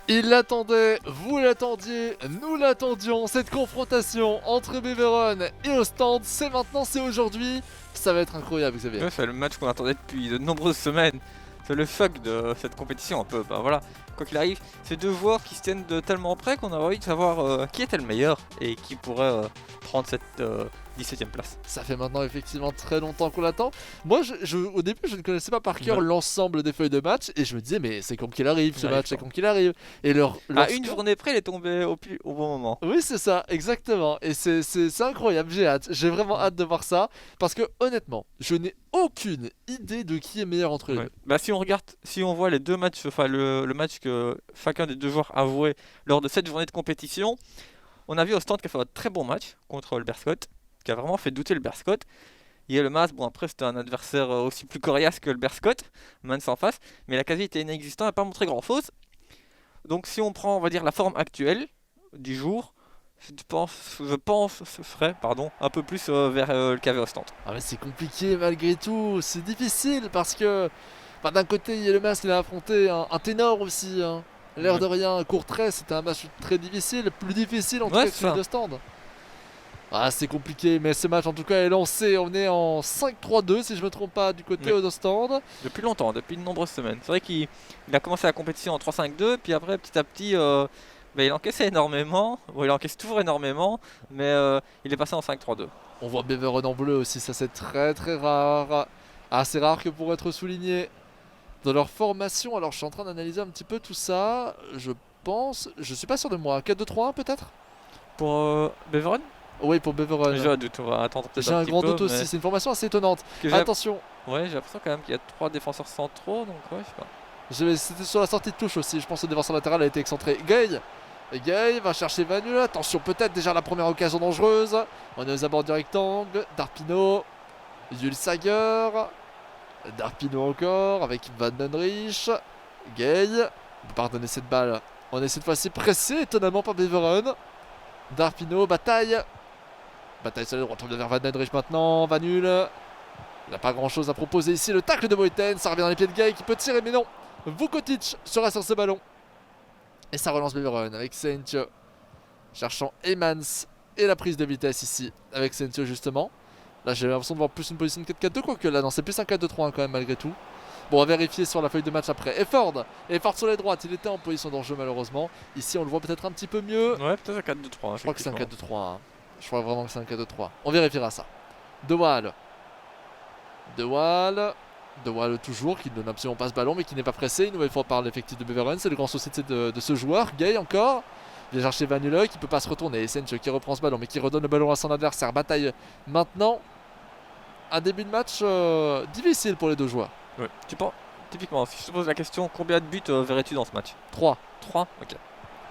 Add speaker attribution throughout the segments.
Speaker 1: Il l'attendait, vous l'attendiez, nous l'attendions, cette confrontation entre Beveron et Ostende, c'est maintenant, c'est aujourd'hui, ça va être incroyable Xavier.
Speaker 2: Ouais, c'est le match qu'on attendait depuis de nombreuses semaines. C'est le fuck de cette compétition un peu. Bah voilà, quoi qu'il arrive, c'est deux joueurs qui se tiennent de tellement près qu'on a envie de savoir qui était le meilleur et qui pourrait prendre cette 17ème place.
Speaker 1: Ça fait maintenant effectivement très longtemps qu'on l'attend. Moi, au début, je ne connaissais pas par cœur
Speaker 2: Ouais.
Speaker 1: l'ensemble des feuilles de match et je me disais, mais c'est quand qu'il arrive ce
Speaker 2: Il arrive
Speaker 1: match, c'est
Speaker 2: quand.
Speaker 1: quand qu'il arrive. Et leur
Speaker 2: À une
Speaker 1: score-
Speaker 2: journée près, il est tombé au bon moment.
Speaker 1: Oui, c'est ça, exactement. Et c'est incroyable, j'ai hâte. J'ai vraiment hâte de voir ça. Parce que honnêtement, je n'ai aucune idée de qui est meilleur entre les
Speaker 2: Ouais.
Speaker 1: deux.
Speaker 2: Bah si on regarde, si on voit les deux matchs, enfin le match que chacun des deux joueurs a joué lors de cette journée de compétition, on a vu Ostende qui a fait un très bon match contre le Berscott, qui a vraiment fait douter le Berscott. Et le Mas, bon après c'était un adversaire aussi plus coriace que le Berscott, Mans en face, mais il a quasi été inexistant, il n'a pas montré grand chose. Donc si on prend, on va dire, la forme actuelle du jour, je pense ce serait, pardon, un peu plus vers le KV Ostende.
Speaker 1: Ah mais c'est compliqué malgré tout, c'est difficile parce que d'un côté il y a le masque, il a affronté un ténor aussi. Hein. L'air
Speaker 2: Ouais,
Speaker 1: de rien, Courtrai, c'était un match très difficile, plus difficile en tout
Speaker 2: ouais
Speaker 1: cas que
Speaker 2: c'est
Speaker 1: celui
Speaker 2: ça.
Speaker 1: de Stand. Ah c'est compliqué, mais ce match en tout cas est lancé, on est en 5-3-2 si je me trompe pas du côté
Speaker 2: Oui.
Speaker 1: de Stand.
Speaker 2: Depuis longtemps, depuis de nombreuses semaines. C'est vrai qu'il a commencé la compétition en 3-5-2, puis après, petit à petit, bah, il encaissait énormément. Bon, il encaisse toujours énormément, mais il est passé en 5-3-2.
Speaker 1: On voit Beveron en bleu aussi, ça c'est très très rare. Assez rare que pour être souligné dans leur formation. Alors je suis en train d'analyser un petit peu tout ça, je pense, je suis pas sûr de moi, 4-2-3-1 peut-être.
Speaker 2: Pour Beveron,
Speaker 1: Oui, pour Beveron.
Speaker 2: j'ai un doute, on va attendre peut-être
Speaker 1: J'ai
Speaker 2: un
Speaker 1: un
Speaker 2: petit
Speaker 1: grand
Speaker 2: peu.
Speaker 1: doute aussi, c'est une formation assez étonnante.
Speaker 2: Que
Speaker 1: Attention,
Speaker 2: ouais, j'ai l'impression quand même qu'il y a 3 défenseurs centraux, donc ouais, je sais pas.
Speaker 1: c'était sur la sortie de touche aussi, je pense que le défenseur latéral a été excentré. Gay et Gay va chercher Vanul, attention peut-être déjà la première occasion dangereuse. On est aux abords du rectangle, Darpino, Jules Sager, Darpino encore avec Van Den Rich, Gay, pardonnez cette balle. On est cette fois-ci pressé étonnamment par Beveron. Darpino, bataille. Bataille sur les droits, on revient vers Van Den Rich maintenant, Vanul. Il n'a pas grand chose à proposer ici. Le tacle de Boyten, ça revient dans les pieds de Gay qui peut tirer, mais non. Vukotic sera sur ce ballon. Et ça relance Beveron avec Saintio. Cherchant Emans et la prise de vitesse ici avec Saintio justement. Là j'ai l'impression de voir plus une position de 4-4-2, quoique là non, c'est plus un 4-2-3-1 quand même malgré tout. Bon, on va vérifier sur la feuille de match après. Effort sur les droites, il était en position d'enjeu malheureusement. Ici on le voit peut-être un petit peu mieux.
Speaker 2: Ouais, peut-être un 4-2-3.
Speaker 1: Je crois que c'est un
Speaker 2: effectivement.
Speaker 1: 4-2-3. Hein. Je crois vraiment que c'est un 4-2-3. On vérifiera ça. De Waal. De Waal toujours, qui ne donne absolument pas ce ballon, mais qui n'est pas pressé. Une nouvelle fois par l'effectif de Beveron. C'est le grand souci de ce joueur. Gay encore. Vient chercher Vanula qui peut pas se retourner. Essence qui reprend ce ballon, mais qui redonne le ballon à son adversaire. Bataille maintenant. Un début de match difficile pour les deux joueurs.
Speaker 2: Ouais. Tu penses, typiquement, si je te pose la question, combien de buts verrais-tu dans ce match?
Speaker 1: 3.
Speaker 2: 3. Ok.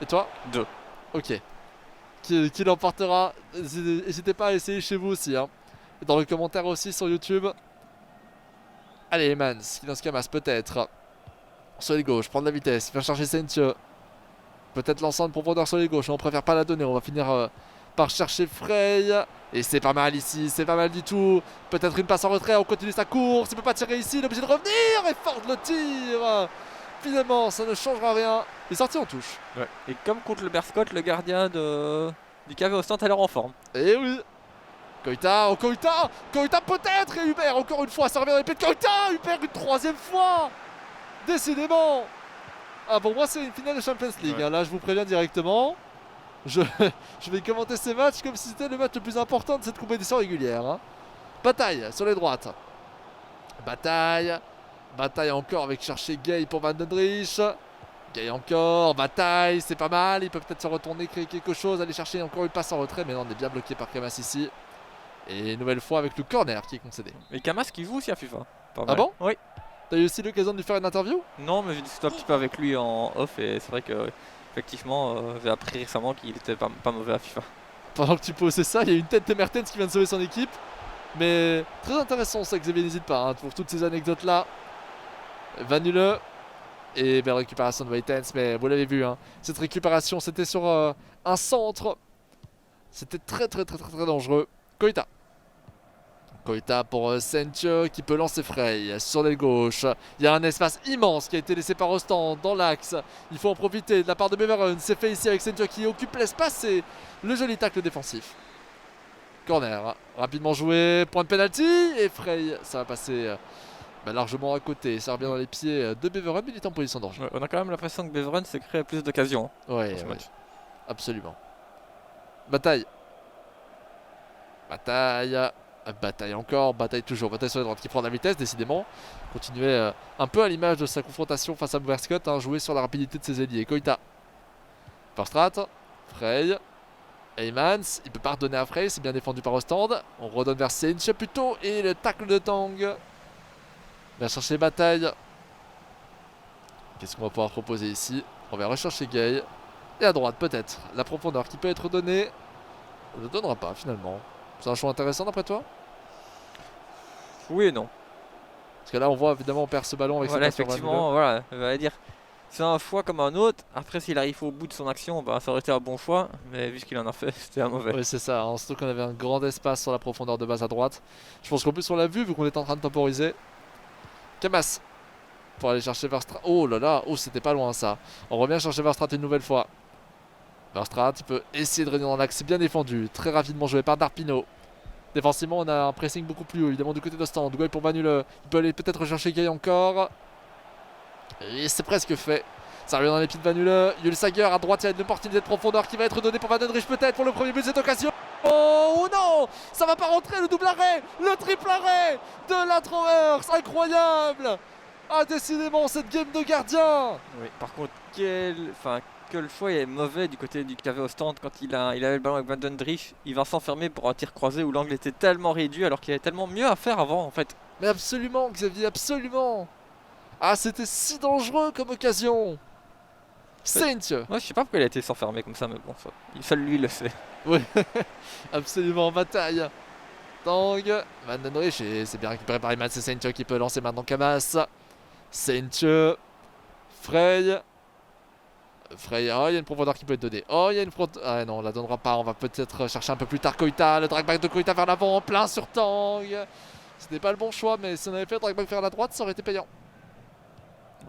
Speaker 1: Et toi?
Speaker 2: 2.
Speaker 1: Ok. Qui l'emportera? N'hésitez pas à essayer chez vous aussi. Hein. Dans le commentaire aussi sur YouTube. Allez, Emans, qui dans ce camas peut-être. Sur les gauches, prendre la vitesse. Il va chercher Saintio. Peut-être l'ensemble profondeur sur les gauches. On préfère pas la donner. On va finir par chercher Frey. Et c'est pas mal ici. C'est pas mal du tout. Peut-être une passe en retrait. On continue sa course. Il peut pas tirer ici. Il est obligé de revenir. Et Ford le tire. Finalement, ça ne changera rien. Il est sorti en touche.
Speaker 2: Ouais. Et comme contre le Berscott, le gardien du KV Ostende a l'air en forme.
Speaker 1: Et oui. Koita, oh Koita. Koita peut-être. Et Hubert, encore une fois. Ça revient dans les pieds de Koita. Hubert, une troisième fois. Décidément. Ah, pour moi, c'est une finale de Champions League.
Speaker 2: Ouais.
Speaker 1: Hein. Là, je vous préviens directement. Je, je vais commenter ces matchs comme si c'était le match le plus important de cette compétition régulière. Hein. Bataille sur les droites. Bataille. Bataille encore avec chercher Gay pour Van Den Rich. Gay encore. Bataille, c'est pas mal. Il peut peut-être se retourner, créer quelque chose. Aller chercher encore une passe en retrait. Mais non, on est bien bloqué par Kamas ici. Et une nouvelle fois avec le corner qui est concédé.
Speaker 2: Et Kamas qui joue aussi à FIFA. Pas
Speaker 1: Ah
Speaker 2: mal.
Speaker 1: bon?
Speaker 2: Oui.
Speaker 1: T'as eu aussi l'occasion de lui faire une interview?
Speaker 2: Non, mais j'ai discuté un petit peu avec lui en off et c'est vrai que effectivement, j'ai appris récemment qu'il était pas mauvais à FIFA.
Speaker 1: Pendant que tu posais ça, il y a une tête de Mertens qui vient de sauver son équipe. Mais très intéressant ça, Xavier, n'hésite pas, hein, pour toutes ces anecdotes-là. Vanule. Et belle récupération de Waitens, mais vous l'avez vu, hein, cette récupération, c'était sur un centre. C'était très dangereux. Koita. Koita pour Sentje qui peut lancer Frey sur l'aile gauche. Il y a un espace immense qui a été laissé par Ostend dans l'axe. Il faut en profiter de la part de Beveren. C'est fait ici avec Sentje qui occupe l'espace et le joli tacle défensif. Corner, rapidement joué, point de penalty et Frey, ça va passer largement à côté. Ça revient dans les pieds de Beveren, mais il est en position de danger.
Speaker 2: Ouais, on a quand même l'impression que Beveren s'est créé plus d'occasions
Speaker 1: Ouais,
Speaker 2: dans ce match.
Speaker 1: absolument. Bataille. Bataille encore, bataille toujours, bataille sur la droite qui prend de la vitesse décidément. Continuer un peu à l'image de sa confrontation face à Berscott, jouer sur la rapidité de ses ailiers. Koita, Verstrat, Frey, Heymans, il peut pas redonner à Frey, c'est bien défendu par Ostend. On redonne vers Sentje plutôt et le tacle de Tang. Bien chercher bataille. Qu'est-ce qu'on va pouvoir proposer ici? On va rechercher Gay. Et à droite peut-être, la profondeur qui peut être donnée. On ne donnera pas finalement. C'est un choix intéressant d'après toi?
Speaker 2: Oui et non.
Speaker 1: Parce que là on voit évidemment on perd ce ballon avec
Speaker 2: Voilà,
Speaker 1: cette passe sur
Speaker 2: effectivement, voilà, on va dire. C'est un choix comme un autre. Après, s'il arrive au bout de son action, bah, ça aurait été un bon choix. Mais vu ce qu'il en a fait, c'était un mauvais.
Speaker 1: Oui, c'est ça. Surtout qu'on avait un grand espace sur la profondeur de base à droite. Je pense qu'en plus on l'a vu qu'on est en train de temporiser. Kamas pour aller chercher Verstrat. Oh là là, oh c'était pas loin ça. On revient chercher Verstrat une nouvelle fois. Verstrat, il peut essayer de réunir dans l'axe, c'est bien défendu. Très rapidement joué par Darpino. Défensivement, on a un pressing beaucoup plus haut, évidemment du côté d'Ostend. Gouel pour Vanule. Il peut aller peut-être rechercher Gay encore. Et c'est presque fait. Ça revient dans les pieds de Vanule. Yulsager à droite, il y a une opportunité de profondeur qui va être donnée pour Van den Rich peut-être pour le premier but de cette occasion. Oh non, ça va pas rentrer, le double arrêt, le triple arrêt de la Trovers, incroyable. Ah décidément cette game de gardien.
Speaker 2: Oui, par contre, quel choix il est mauvais du côté du KV Ostend quand il avait le ballon avec Van den Drich. Il va s'enfermer pour un tir croisé où l'angle était tellement réduit alors qu'il y avait tellement mieux à faire avant en fait.
Speaker 1: Mais absolument Xavier, absolument. Ah c'était si dangereux comme occasion. Sentje.
Speaker 2: Moi je sais pas pourquoi il a été s'enfermer comme ça, mais bon, seul lui le sait.
Speaker 1: Oui, absolument, bataille. Tang, Van den Rich, et c'est bien récupéré par Iman, c'est Sentje qui peut lancer maintenant Kamas. Sentje, Frey. Frey, oh il y a une profondeur qui peut être donnée. Oh il y a une profondeur. Ah non, on la donnera pas, on va peut-être chercher un peu plus tard Koita. Le dragback de Koita vers l'avant, en plein sur Tang. C'était pas le bon choix, mais si on avait fait le dragback vers la droite, ça aurait été payant.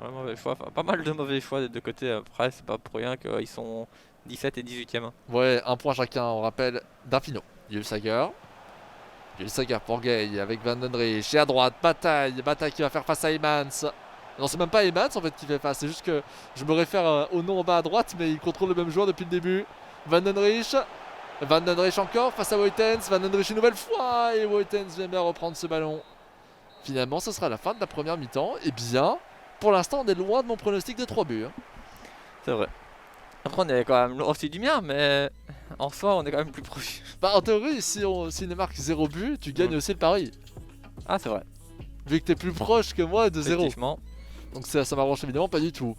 Speaker 2: Ouais, mauvais choix, enfin, pas mal de mauvais choix des deux côtés. Après, c'est pas pour rien qu'ils sont 17 et 18e.
Speaker 1: Ouais, un point chacun, on rappelle, d'Infino. Yulsager pour Gay avec Van den Rich. Et à droite, bataille qui va faire face à Heymans. Non, c'est même pas Heymans en fait qui fait face, c'est juste que je me réfère au nom en bas à droite, mais il contrôle le même joueur depuis le début. Van den Rich encore face à Woitens. Van den Rich une nouvelle fois et Woitens vient bien reprendre ce ballon. Finalement, ce sera la fin de la première mi-temps. Et bien, pour l'instant, on est loin de mon pronostic de 3 buts.
Speaker 2: C'est vrai. Après, on est quand même aussi du mien, mais en soi, on est quand même plus proche.
Speaker 1: Bah, en théorie, si on marque 0 but, tu gagnes aussi le pari.
Speaker 2: Ah, c'est vrai.
Speaker 1: Vu que t'es plus proche que moi de 0.
Speaker 2: Effectivement.
Speaker 1: Donc ça m'arrange évidemment pas du tout.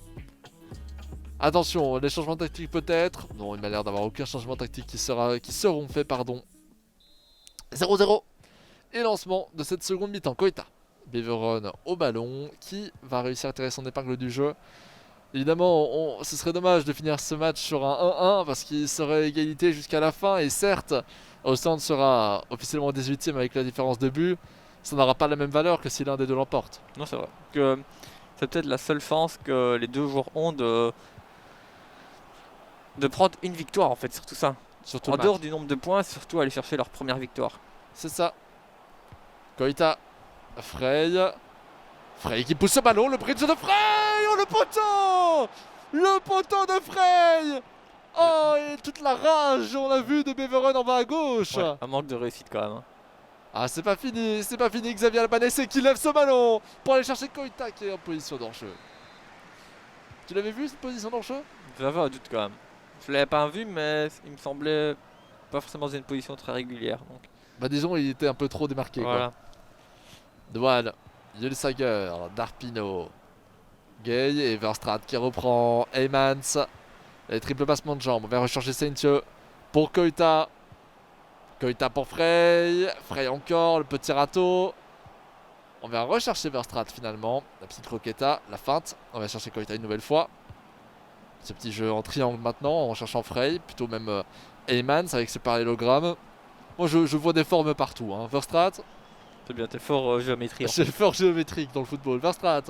Speaker 1: Attention, les changements tactiques peut-être. Non, il m'a l'air d'avoir aucun changement tactique qui seront faits, pardon. 0-0. Et lancement de cette seconde mi-temps. Koita. Beveren au ballon, qui va réussir à tirer son épingle du jeu. Évidemment, ce serait dommage de finir ce match sur un 1-1 parce qu'il serait égalité jusqu'à la fin. Et certes, Ostend sera officiellement 18ème avec la différence de but. Ça n'aura pas la même valeur que si l'un des deux l'emporte.
Speaker 2: Non, c'est vrai. C'est peut-être la seule chance que les deux joueurs ont de prendre une victoire en fait, surtout ça.
Speaker 1: Surtout
Speaker 2: En dehors du nombre de points, c'est surtout aller chercher leur première victoire.
Speaker 1: C'est ça. Koita. Frey qui pousse ce ballon, le bridge de Frey. Oh le poteau. Le poteau de Frey. Oh et toute la rage on a vu de Beveren en bas à gauche.
Speaker 2: Ouais, un manque de réussite quand même.
Speaker 1: Ah c'est pas fini Xavier Albanese qui lève ce ballon pour aller chercher Koita qui est en position d'enjeu. Tu l'avais vu cette position d'enjeu?
Speaker 2: J'avais un doute quand même. Je l'avais pas vu mais il me semblait pas forcément dans une position très régulière. Donc.
Speaker 1: Bah disons il était un peu trop démarqué
Speaker 2: voilà.
Speaker 1: Quoi. Douane, Yulsager, Darpino, Gay et Verstrat qui reprend Heymans. Les triple passement de jambes, on va rechercher Sentje pour Koita. Koita pour Frey encore, le petit râteau. On va rechercher Verstrat finalement, la petite croqueta, la feinte. On va chercher Koita une nouvelle fois. Ce petit jeu en triangle maintenant, en cherchant Frey, plutôt même Heymans avec ce parallélogramme. Moi je vois des formes partout. Verstrat,
Speaker 2: C'est bien, t'es fort géométrie.
Speaker 1: Je suis fort géométrique dans le football. Verstraat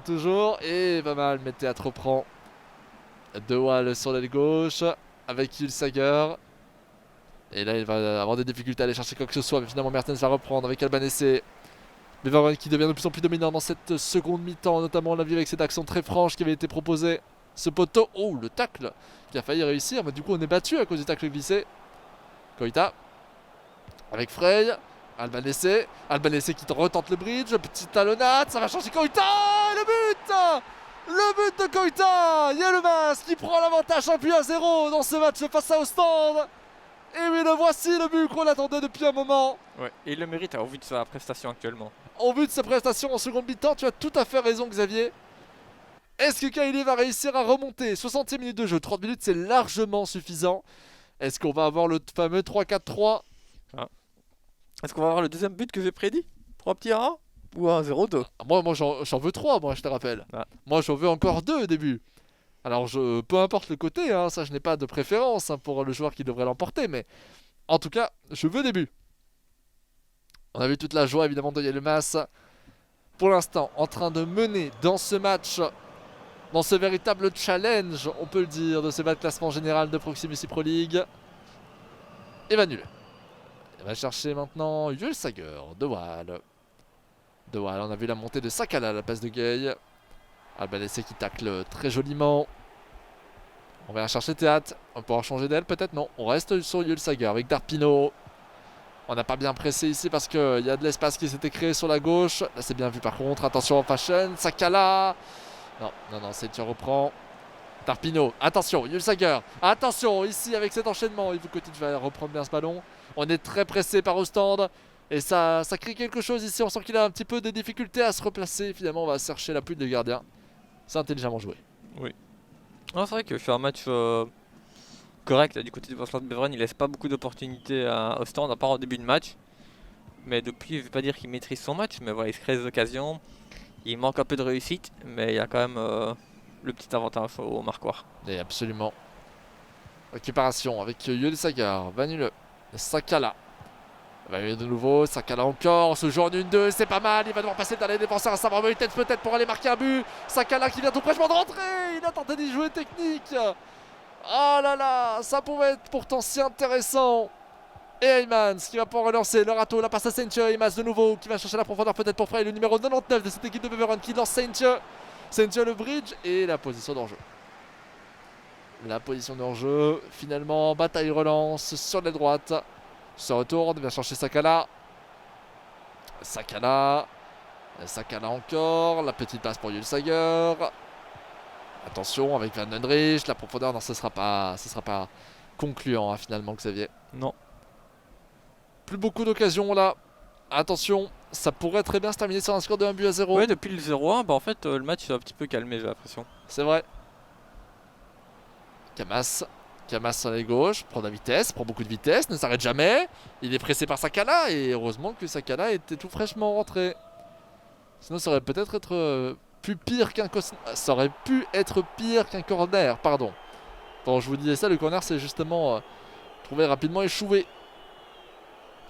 Speaker 1: toujours. Et pas mal. Mais Théâtre reprend. De Waal sur l'aile gauche. Avec Ulsager. Et là, il va avoir des difficultés à aller chercher quoi que ce soit. Mais finalement, Mertens va reprendre avec Albanese. Beveren qui devient de plus en plus dominant dans cette seconde mi-temps. Notamment, on l'a vu avec cette action très franche qui avait été proposée. Ce poteau. Oh, le tacle qui a failli réussir. Mais du coup, on est battu à cause du tacle glissé. Koita. Avec Frey. Albanese qui retente le bridge. Petite talonnade. Ça va changer Koita. Le but. Le but de Koita. Yilmaz qui prend l'avantage 1-0 dans ce match face à Ostende. Et oui, le voici le but qu'on attendait depuis un moment.
Speaker 2: Ouais, et il le mérite au vu de sa prestation actuellement.
Speaker 1: Au vu de sa prestation en seconde mi-temps, tu as tout à fait raison, Xavier. Est-ce que Kaili va réussir à remonter 60e minute de jeu, 30 minutes, c'est largement suffisant. Est-ce qu'on va avoir le fameux 3-4-3?
Speaker 2: Est-ce qu'on va avoir le deuxième but que j'ai prédit? 3 petits 1 ou un 0-2?
Speaker 1: Moi j'en veux 3, moi je te rappelle.
Speaker 2: Ah.
Speaker 1: Moi j'en veux encore 2 au début. Alors peu importe le côté, hein, ça je n'ai pas de préférence pour le joueur qui devrait l'emporter, mais en tout cas, je veux des buts. On a vu toute la joie évidemment de Yilmaz. Pour l'instant, en train de mener dans ce match, dans ce véritable challenge, on peut le dire, de ce bas de classement général de Proximus Pro League. Et va nul. Il va chercher maintenant Ulsager, De Waal. On a vu la montée de Sakala à la place de Gay. Albanese qui tacle très joliment. On va chercher Théâtre. On pourra changer d'aile peut-être? Non. On reste sur Ulsager avec Darpino. On n'a pas bien pressé ici parce qu'il y a de l'espace qui s'était créé sur la gauche. Là c'est bien vu par contre. Attention en fashion. Sakala. Non, Saintia reprend. Darpino. Attention, Ulsager. Attention ici avec cet enchaînement. Il faut que tu vas reprendre bien ce ballon. On est très pressé par Ostende. Et ça crée quelque chose ici. On sent qu'il a un petit peu de difficulté à se replacer. Finalement, on va chercher la pluie de gardien. C'est intelligemment joué.
Speaker 2: Oui. Ah, c'est vrai que faire un match correct là, du côté de Waasland Beveren, il laisse pas beaucoup d'opportunités à Ostende, à part au début de match. Mais depuis, je ne vais pas dire qu'il maîtrise son match, mais voilà, il se crée des occasions. Il manque un peu de réussite, mais il y a quand même le petit avantage au marquoir.
Speaker 1: Et absolument. Récupération avec Ulsager. Vanille. Sakala. Va de nouveau, Sakala encore, ce jour en 1-2, c'est pas mal, il va devoir passer dans les défenseurs à savoir peut-être pour aller marquer un but. Sakala qui vient tout fraîchement de rentrer, il a tenté d'y jouer technique. Oh là là, ça pouvait être pourtant si intéressant. Et Heymans qui va pouvoir relancer le râteau, la passe à Saintje, Heymans de nouveau qui va chercher la profondeur peut-être pour Frey, le numéro 99 de cette équipe de Beveren qui lance Saintje. Saintje le bridge et la position d'enjeu. La position d'enjeu, finalement, bataille relance sur les droites. Se retourne, vient chercher Sakala. Sakala encore. La petite passe pour Ulsager. Attention avec Van Dendrich. La profondeur, non, ce sera pas concluant hein, finalement, Xavier.
Speaker 2: Non.
Speaker 1: Plus beaucoup d'occasions là. Attention, ça pourrait très bien se terminer sur un score de 1-0.
Speaker 2: Ouais, depuis le 0-1, bah en fait, le match s'est un petit peu calmé, j'ai l'impression.
Speaker 1: C'est vrai. Kamas sur la gauche, prend de la vitesse, prend beaucoup de vitesse, ne s'arrête jamais. Il est pressé par Sakala et heureusement que Sakala était tout fraîchement rentré. Sinon ça aurait peut-être plus pire qu'un ça aurait pu être pire qu'un corner, pardon. Quand je vous disais ça, le corner c'est justement trouvé rapidement échoué.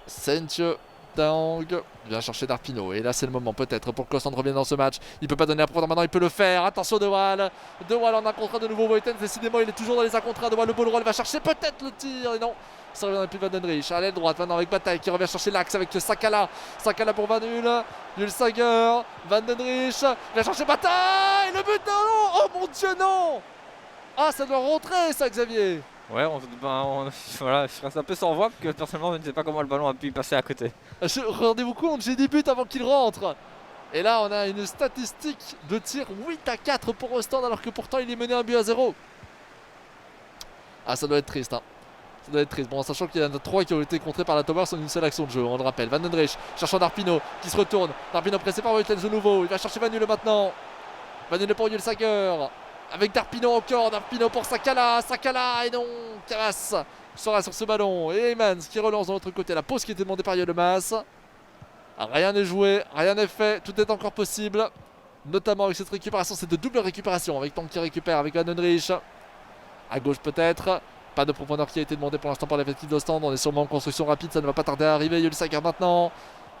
Speaker 1: Saintje Dang vient chercher Darpino et là c'est le moment peut-être pour que Ostende revienne dans ce match. Il peut pas donner la profondeur maintenant, il peut le faire. Attention De Waal en un contrat de nouveau. Voitens décidément il est toujours dans les contrats. De Waal le ball roll va chercher peut-être le tir et non. Ça revient depuis Van Dendrich à l'aile droite maintenant avec Bataille qui revient chercher l'axe avec Sakala. Sakala pour Van Ulsager. Van Dendrich vient chercher Bataille. Le but non. Oh mon dieu non. Ah ça doit rentrer ça Xavier.
Speaker 2: Ouais, voilà, je reste un peu sans voix parce que personnellement je ne sais pas comment le ballon a pu y passer à côté.
Speaker 1: Rendez-vous compte, j'ai 10 buts avant qu'il rentre. Et là on a une statistique de tir 8-4 pour Ostende alors que pourtant il est mené 1-0. Ah ça doit être triste hein. Ça doit être triste. Bon, en sachant qu'il y en a 3 qui ont été contrés par la Towers en une seule action de jeu, on le rappelle. Van Dendrich cherchant Darpino qui se retourne. Darpino pressé par Voitens de nouveau. Il va chercher Vanille maintenant. Vanille pour Ulsager. Avec Darpino encore, Darpino pour Sakala et non, Karas sera sur ce ballon. Et Heymans qui relance de l'autre côté, la pause qui était demandée par Yilmaz. Rien n'est joué, rien n'est fait, tout est encore possible. Notamment avec cette récupération, c'est de double récupération avec Tank qui récupère avec Van Dendrich. À gauche peut-être, Pas de profondeur qui a été demandé pour l'instant par l'effectif d'Ostende. On est sûrement en construction rapide, ça ne va pas tarder à arriver. Yulsaker maintenant.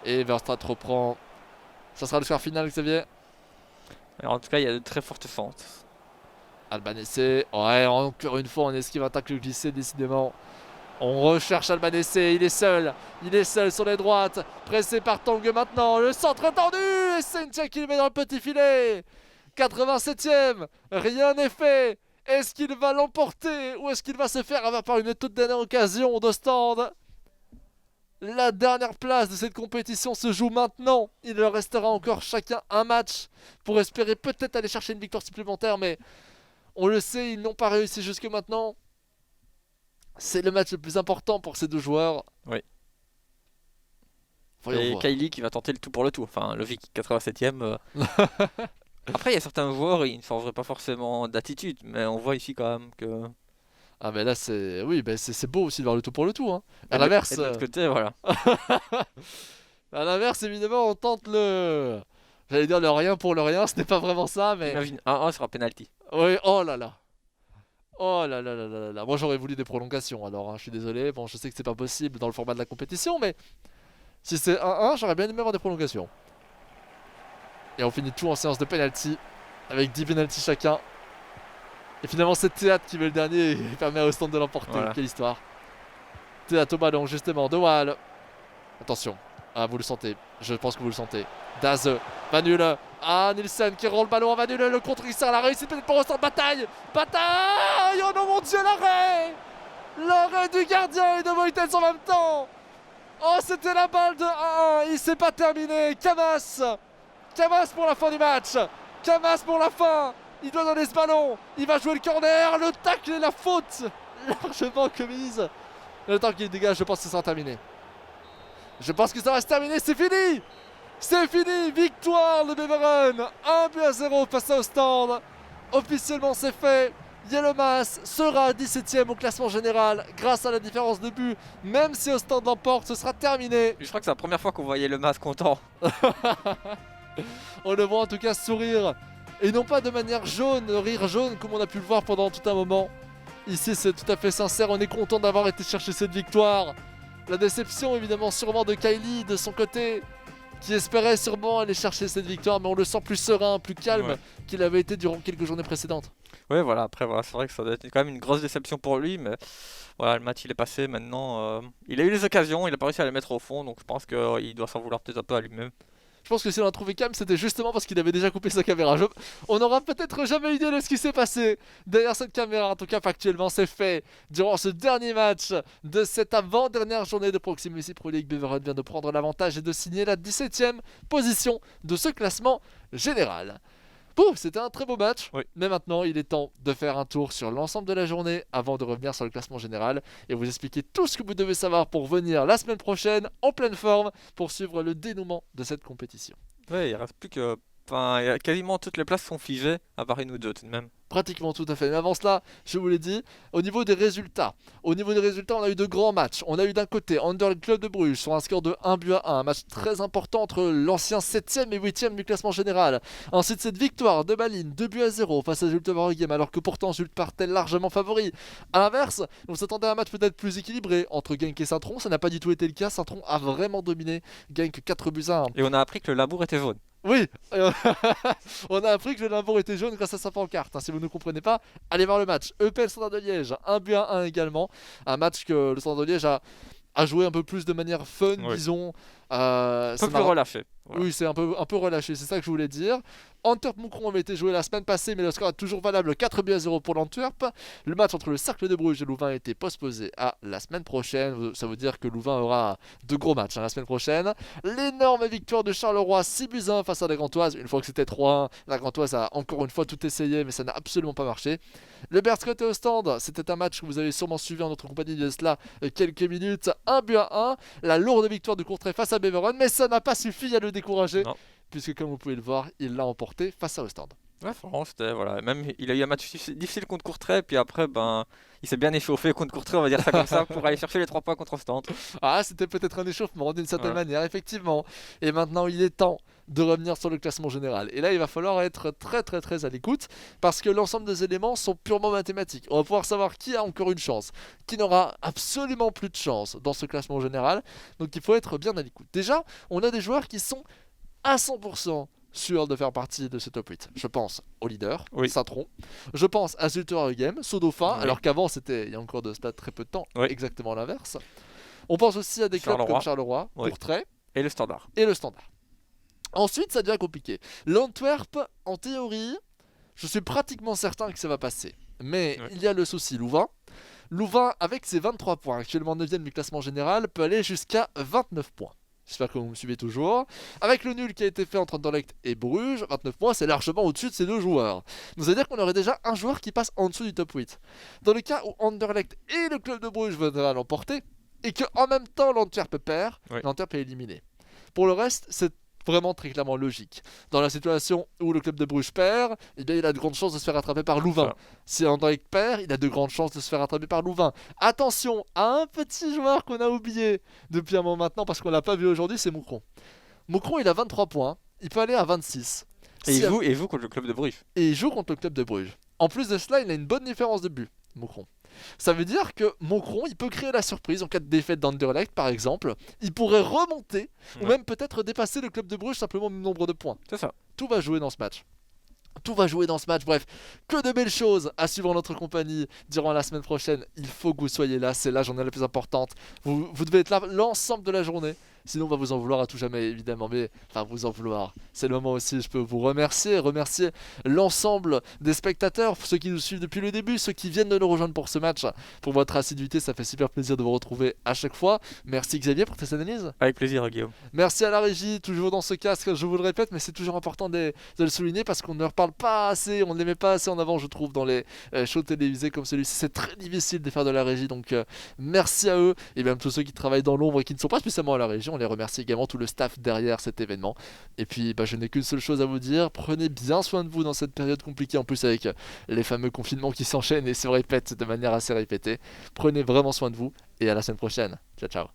Speaker 1: Et Verstraete reprend. Ça sera le score final, Xavier.
Speaker 2: Alors, en tout cas, il y a de très fortes fentes.
Speaker 1: Albanese. Ouais, encore une fois, on esquive un tacle glissé, décidément. On recherche Albanese, il est seul sur les droites, pressé par Tong maintenant, le centre tendu, et Sentia qui le met dans le petit filet. 87ème, rien n'est fait. Est-ce qu'il va l'emporter ou est-ce qu'il va se faire avoir par une toute dernière occasion d'Ostende? La dernière place de cette compétition se joue maintenant. Il leur restera encore chacun un match pour espérer peut-être aller chercher une victoire supplémentaire, mais on le sait, ils n'ont pas réussi jusque maintenant. C'est le match le plus important pour ces deux joueurs.
Speaker 2: Oui.
Speaker 1: Voyons
Speaker 2: Et
Speaker 1: voir.
Speaker 2: Kylie qui va tenter le tout pour le tout. Enfin, Lovic, 87ème. Après, il y a certains joueurs, ils ne changeraient pas forcément d'attitude, mais on voit ici quand même que.
Speaker 1: Ah mais là c'est... Oui, ben c'est beau aussi de voir le tout pour le tout. Hein. À
Speaker 2: Et
Speaker 1: l'inverse,
Speaker 2: de l'autre côté, voilà.
Speaker 1: à l'inverse, évidemment, on tente le... J'allais dire le rien pour le rien, ce n'est pas vraiment ça, mais...
Speaker 2: Imagine 1-1 sur un penalty.
Speaker 1: Oui, oh là là. Oh là là là là là là. Moi j'aurais voulu des prolongations alors, hein. Je suis désolé. Bon, je sais que c'est pas possible dans le format de la compétition, mais si c'est 1-1, j'aurais bien aimé avoir des prolongations. Et on finit tout en séance de penalty, avec 10 penalties chacun. Et finalement c'est Théâtre qui met le dernier et permet au stand de l'emporter.
Speaker 2: Voilà.
Speaker 1: Quelle histoire. Théâtre au ballon justement, de Waal. Attention, ah vous le sentez, je pense que vous le sentez. Daz, Vanul, ah Nielsen qui rend le ballon à Vanul, le contre il sert la réussite peut-être pour Ostende, bataille. Bataille. Oh non mon dieu, l'arrêt. L'arrêt du gardien et de Voitens en même temps. Oh c'était la balle de 1-1, il s'est pas terminé. Camas pour la fin du match. Camas pour la fin. Il doit donner ce ballon. Il va jouer le corner. Le tacle et la faute largement commise. Le temps qu'il dégage, je pense que ça sera terminé. Je pense que ça va se terminer. C'est fini. C'est fini. Victoire de Beveren. 1-0 face à Ostende. Officiellement, c'est fait. Yellowmas sera 17ème au classement général grâce à la différence de but. Même si Ostende l'emporte, ce sera terminé.
Speaker 2: Je crois que c'est la première fois qu'on voyait le masque content.
Speaker 1: On le voit en tout cas sourire. Et non pas de manière jaune, rire jaune comme on a pu le voir pendant tout un moment. Ici c'est tout à fait sincère, on est content d'avoir été chercher cette victoire. La déception évidemment sûrement de Kylie de son côté, qui espérait sûrement aller chercher cette victoire, mais on le sent plus serein, plus calme qu'il avait été durant quelques journées précédentes.
Speaker 2: Ouais, voilà, après, voilà, c'est vrai que ça doit être quand même une grosse déception pour lui, mais voilà, le match il est passé maintenant. Il a eu les occasions, il a pas réussi à les mettre au fond, donc je pense qu'il doit s'en vouloir peut-être un peu à lui-même.
Speaker 1: Je pense que si on a trouvé calme, c'était justement parce qu'il avait déjà coupé sa caméra. On n'aura peut-être jamais idée de ce qui s'est passé derrière cette caméra. En tout cas, factuellement, c'est fait. Durant ce dernier match de cette avant-dernière journée de Proximus Pro League, Beveren vient de prendre l'avantage et de signer la 17ème position de ce classement général. Pouf, c'était un très beau match,
Speaker 2: Oui.
Speaker 1: Mais maintenant il est temps de faire un tour sur l'ensemble de la journée avant de revenir sur le classement général et vous expliquer tout ce que vous devez savoir pour venir la semaine prochaine en pleine forme pour suivre le dénouement de cette compétition.
Speaker 2: Ouais, il reste plus que. Enfin, quasiment toutes les places sont figées, à part une ou deux tout de même.
Speaker 1: Pratiquement tout à fait. Mais avant cela, je vous l'ai dit, au niveau des résultats, on a eu de grands matchs. On a eu d'un côté Anderlecht Club de Bruges sur un score de 1-1, un match très important entre l'ancien 7ème et 8ème du classement général. Ensuite, cette victoire de Malines, 2-0 face à Zulte Waregem, alors que pourtant Zulte partait largement favori. A l'inverse, on s'attendait à un match peut-être plus équilibré entre Genk et Saint-Tron. Ça n'a pas du tout été le cas. Saint-Tron a vraiment dominé Genk 4-1.
Speaker 2: Et on a appris que le labour était jaune.
Speaker 1: Oui, on a appris que le Limbourg était jaune grâce à sa pancarte. Si vous ne comprenez pas, allez voir le match. EPL Standard de Liège, 1-1 également. Un match que le Standard de Liège a joué un peu plus de manière fun, disons.
Speaker 2: Un peu plus relâché. Voilà.
Speaker 1: Oui, c'est un peu relâché, c'est ça que je voulais dire. Antwerp-Moucron avait été joué la semaine passée, mais le score est toujours valable, 4-0 pour l'Antwerp. Le match entre le Cercle de Bruges et Louvain a été postposé à la semaine prochaine. Ça veut dire que Louvain aura de gros matchs la semaine prochaine. L'énorme victoire de Charleroi, 6-1 face à la Gantoise. Une fois que c'était 3-1, la Gantoise a encore une fois tout essayé, mais ça n'a absolument pas marché. Le Berscott et Ostende, c'était un match que vous avez sûrement suivi en notre compagnie de cela quelques minutes. 1-1, la lourde victoire de Courtrai face à Beveren, mais ça n'a pas suffi à le décourager.
Speaker 2: Non.
Speaker 1: Puisque comme vous pouvez le voir, il l'a emporté face à Ostende.
Speaker 2: Ouais, franchement, c'était, voilà. Même, il a eu un match difficile contre Courtrai, puis après, il s'est bien échauffé contre Courtrai, on va dire ça comme ça, pour aller chercher les 3 points contre Ostende.
Speaker 1: Ah, c'était peut-être un échauffement d'une certaine
Speaker 2: Voilà.
Speaker 1: manière, effectivement. Et maintenant, il est temps de revenir sur le classement général. Et là, il va falloir être très très très à l'écoute parce que l'ensemble des éléments sont purement mathématiques. On va pouvoir savoir qui a encore une chance, qui n'aura absolument plus de chance dans ce classement général. Donc il faut être bien à l'écoute. Déjà, on a des joueurs qui sont à 100% sûrs de faire partie de ce top 8. Je pense au leader,
Speaker 2: Oui.
Speaker 1: Satron. Je pense à Zulter Game, Sodofa,
Speaker 2: Oui.
Speaker 1: alors qu'avant c'était il y a encore de cela très peu de temps,
Speaker 2: Oui.
Speaker 1: exactement l'inverse. On pense aussi à des clubs
Speaker 2: Charleroi.
Speaker 1: comme Charleroi,
Speaker 2: Oui.
Speaker 1: Courtrai
Speaker 2: Et le Standard.
Speaker 1: et le Standard. Ensuite, ça devient compliqué. L'Antwerp, en théorie, je suis pratiquement certain que ça va passer. Mais
Speaker 2: Oui.
Speaker 1: il y a le souci Louvain. Louvain, avec ses 23 points, actuellement 9ème du classement général, peut aller jusqu'à 29 points. J'espère que vous me suivez toujours. Avec le nul qui a été fait entre Anderlecht et Bruges, 29 points, c'est largement au-dessus de ces deux joueurs. Donc ça veut dire qu'on aurait déjà un joueur qui passe en dessous du top 8. Dans le cas où Anderlecht et le club de Bruges voudraient l'emporter, et que en même temps l'Antwerp perd,
Speaker 2: Oui.
Speaker 1: l'Antwerp est éliminé. Pour le reste, c'est vraiment très clairement logique. Dans la situation où le club de Bruges perd, eh bien, il a de grandes chances de se faire rattraper par Louvain.
Speaker 2: Voilà.
Speaker 1: Si Anderlecht perd, il a de grandes chances de se faire rattraper par Louvain. Attention à un petit joueur qu'on a oublié depuis un moment maintenant parce qu'on l'a pas vu aujourd'hui, c'est Moucron. Moucron, il a 23 points, il peut aller à 26.
Speaker 2: Et
Speaker 1: Si-
Speaker 2: il joue contre le club de Bruges.
Speaker 1: et il joue contre le club de Bruges. En plus de cela, il a une bonne différence de but, Moucron. Ça veut dire que Moucron, il peut créer la surprise en cas de défaite d'Anderlecht, par exemple. Il pourrait remonter, ou
Speaker 2: Ouais.
Speaker 1: même peut-être dépasser le club de Bruges simplement au même nombre de points.
Speaker 2: C'est ça.
Speaker 1: Tout va jouer dans ce match. Tout va jouer dans ce match. Bref, que de belles choses à suivre en notre compagnie durant la semaine prochaine. Il faut que vous soyez là, c'est la journée la plus importante. Vous devez être là l'ensemble de la journée. Sinon, on va vous en vouloir à tout jamais, évidemment. Mais, enfin, vous en vouloir. C'est le moment aussi, je peux vous remercier l'ensemble des spectateurs, ceux qui nous suivent depuis le début, ceux qui viennent de nous rejoindre pour ce match, pour votre assiduité. Ça fait super plaisir de vous retrouver à chaque fois. Merci Xavier pour tes analyses.
Speaker 2: Avec plaisir, Guillaume.
Speaker 1: Merci à la régie, toujours dans ce casque, je vous le répète, mais c'est toujours important de le souligner parce qu'on ne reparle pas assez, on ne les met pas assez en avant, je trouve, dans les shows télévisés comme celui-ci. C'est très difficile de faire de la régie, donc merci à eux et même tous ceux qui travaillent dans l'ombre et qui ne sont pas spécialement à la régie. On les remercie également, tout le staff derrière cet événement. Et puis, je n'ai qu'une seule chose à vous dire, prenez bien soin de vous dans cette période compliquée, en plus avec les fameux confinements qui s'enchaînent et se répètent de manière assez répétée. Prenez vraiment soin de vous et à la semaine prochaine. Ciao, ciao.